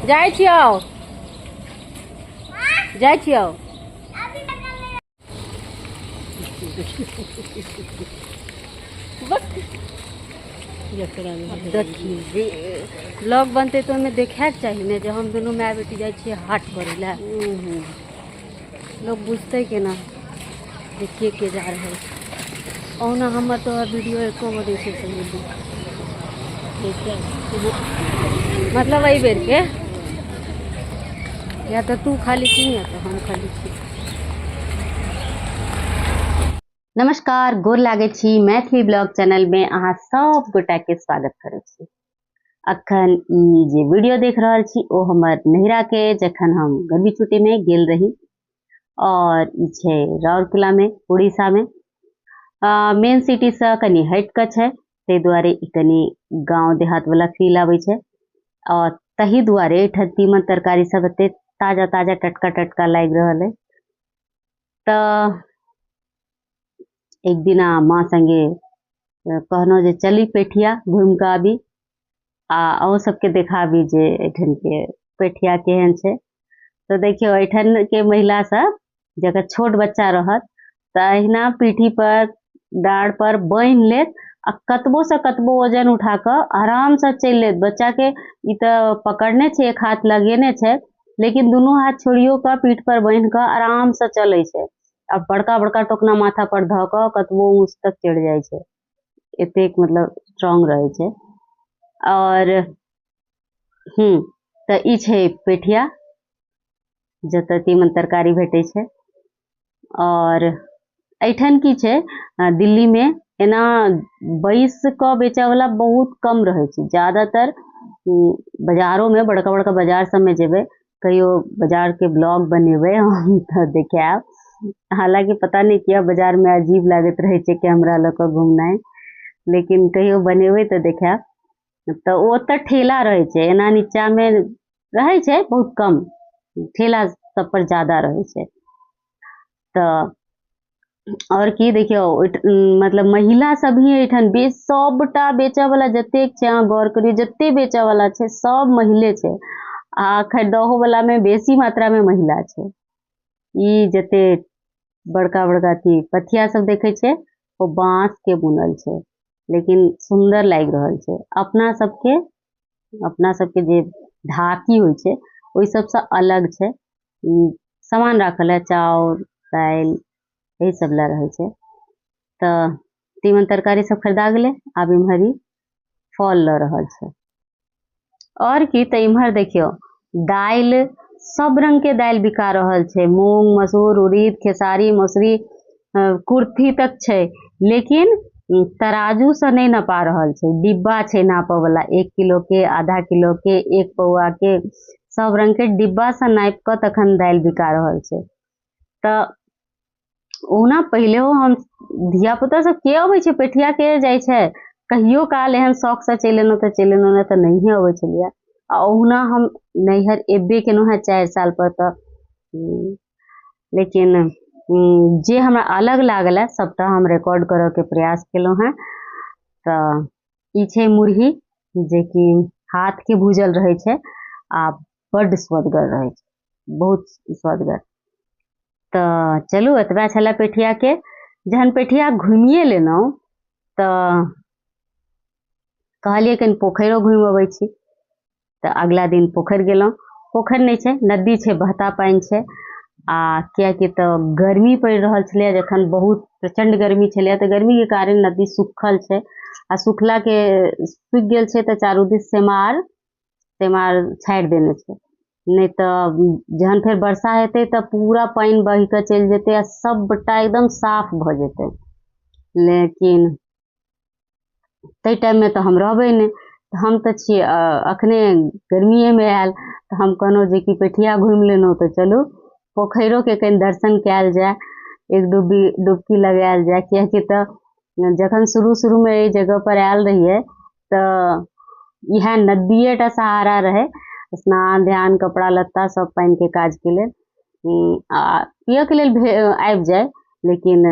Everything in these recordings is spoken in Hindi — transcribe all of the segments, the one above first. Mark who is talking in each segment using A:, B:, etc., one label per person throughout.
A: जाइ छियौ जाइ छियौ ब्लॉग बनते तो हमें देखे के चाहिए ने, हम दोनों माय बेटी जाइ छियै हाट करे ला। लोग बुझते केना देखिए के जा रहे ओना हमर तो वीडियो एको गो देखे से मिली मतलब वही बेर के या तो तू खाली छी या तो हम खाली छी। नमस्कार, गोर लागे छी मैथिली ब्लॉग चैनल में अहाँ सब गोटा के स्वागत करे छी। अखन ई जे वीडियो देख रहल छी ओ हमर नहिरा के जखन हम गर्मी छुट्टी में गेल रही और ई छे राउरकेला में उड़ीसा में। मेन सिटी से कनी हट के छे ते दुआरे ई कनी गांव देहात वाला फील आवे छे और तही दुआरे एठन तीमन तरकारी सब एते ताजा ताजा टटका टटका लाग रहल है। तो एक दिना माँ संगे कहनो जे चली पेठिया घूम के आबी आ सबके देखाबी जे एठन के पेठिया केहन छे। तो देखियो एठन के महिला सब जकर छोट बच्चा रहत त अहिना पीठी पर डाढ़ पर बांध लेत आ कतबो से कतबो वजन उठा के आराम से चल लेत। बच्चा के ई त पकड़ने छे, एक हाथ लगेने छे, लेकिन दोनों हाथ छोड़ियो के पीठ पर बांध के आराम से चले छे। अब बड़का बड़का टोकना माथा पर ध के कतबो ऊंच तक चढ़ जाय छे, एतेक मतलब स्ट्रांग रहे छे। और त ई छे पेठिया जत तीमन तरकारी भेटे छे। और ऐठन की छे दिल्ली में एना बैस क बेचे वाला बहुत कम रहे छे। ज्यादातर बाजारों में बड़का बड़का बाजार सब में जेबे, कहियो बाजार के ब्लॉग बनेबे हम त देखाब। हालांकि पता नहीं किया बाजार में अजीब लागत रहे छे कैमरा लेके घूमनाइ, लेकिन कहियो बनेबे तो देखाब। तो ओत ठेला रहे छे, एना नीचा में रहे छे बहुत कम, ठेला सब पर ज्यादा रहे छे। तो और की देखियो मतलब महिला सब ही एठन सबटा बेचे वाला जतेक छे, अहाँ गौर करियो जते बेचे वाला छे सब महिले छे आ खरीदहो वाला में बेसी मात्रा में महिला छे। ई जते बड़का बड़का थी पथिया सब देखे छे वो बांस के बुनल छे, लेकिन सुंदर लाग रहल छे। अपना सबके जे ढाकी होय छे ओई सब से अलग छे। सामान राखल है, चाउर दाल यही सब ला रहे छे। तो तीमन तरकारी सब खरीदा गेले, आब इम्हर फल ल रहल छे। और की त इम्हर देखियो दाल, सब रंग के दाल बिका रहल छे, मूंग मसूर उड़ीद खेसारी मौसरी कुर्थी तक छे, लेकिन तराजू से नहीं नपा रहल छे। डिब्बा छे नाप वाला, 1 किलो के, आधा किलो के, 1 पौआ के, सब रंग के डिब्बा से नाप के तखन दाल बिका रहल छे। तो ओना पहले हम धिया पुता सब के अबै छे पेठिया के जाय छे, कहियो काल एहन शौक से चल एनो त चल एनो, त नहीं अबै छलिया। आ ओहुना हम नैहर एबे केनो है 4 साल पर त लेकिन जे हमरा अलग लागल है सबटा हम रिकॉर्ड करे के प्रयास केलो है। तो ई छे मुरही जे कि हाथ के भूजल रहे छे आ बड़ स्वदगर रहे छे, बहुत स्वदगर। तो चलू एतबा छला पेठिया के। जहन पेठिया घूमिए लेनो तो कहलिए कहीं पोखरो घूम अबै छी। तो अगला दिन पोखर गेलो, पोखर नहीं छे नदी छे, बहता पानी छे। क्या कि तो गर्मी पड़ रहल छले, जखन बहुत प्रचंड गर्मी छले तो गर्मी के कारण नदी सूखल छे आ सूखला के सूख गेल छे तो चारू दिस सेमार छाड़ देने छे। नहीं तो जहन फिर वर्षा हेते तो पूरा पानी बह के चल जेते आ सबटा एकदम साफ भ जेते। लेकिन तई टाइम में तो हम रहबे नहीं, हम तो छी अखने गर्मीए में आयल, तो हम कहनो जे कि पेठिया घूम लेनो तो चलू पोखरों के कहीं दर्शन कैल जाए, एक डुबकी लगायल जाए। क्या कि तो जखन शुरू में ये जगह पर आयल रहिए तो यह नदिये टा सहारा रहे, स्नान ध्यान कपड़ा लत्ता सब पहन के काज के लेल पिय के लेल आबि जाए, लेकिन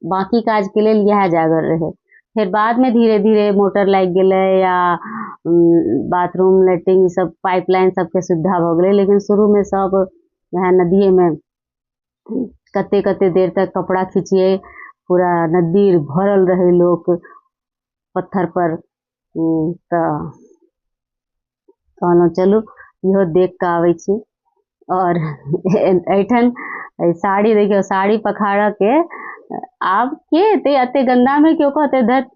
A: बाकी काज के लेल यह जागर रहे। फिर बाद में धीरे धीरे मोटर लग गए या बाथरूम लेटरिन सब पाइपलाइन सबके सुविधा हो गए, लेकिन शुरू में सब यहाँ नदिए में कते कते देर तक कपड़ा खींचिए, पूरा नदी भरल रहे लोग पत्थर पर। तो कहलहुँ चलू इहो देख के आबै छी। और एठन साड़ी देखियो, साड़ी पखाड़ के आब के एते गंदा में क्यों कहते धत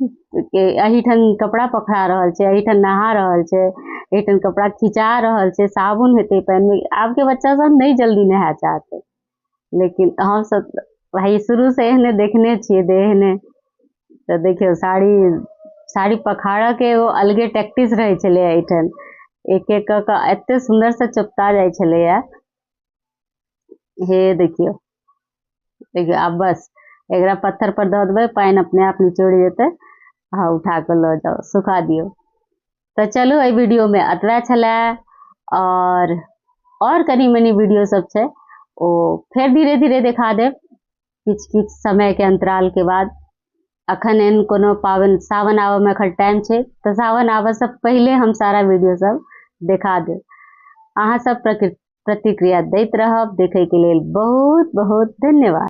A: के एहिठन कपड़ा पखड़ा रहल छै, एहिठन नहा रहल छै, एहिठन कपड़ा खिंचा रहल छै, साबुन हेते पैन में। आब के बच्चा सब नहीं जल्दी नहा चाहते, लेकिन हम सब भाई शुरू से एहने देखने छियै देहने। तो देखियो साड़ी पखाड़ के एगो अलगे टैक्टिस रहे छले एठन, एक एक क एते सुंदर से चपता जाय छले। हे देखियो अब बस एकरा पत्थर पर दे देबै, पानी अपने आप नीचे उड़ जेते, हाँ उठा के लो जाओ सुखा दियो। तो चलो ये वीडियो में अतबा छले, और कनी मनी वीडियो सब छै ओ फिर धीरे धीरे दिखा देब किछ समय के अंतराल के बाद। अखन एहन कोनो पावन सावन आवे में अखन टाइम छै, तो सावन आवे से पहले हम सारा वीडियो सब दिखा देब। अहाँ सब प्रतिक्रिया दैत रहब, देखे के लेल बहुत बहुत धन्यवाद।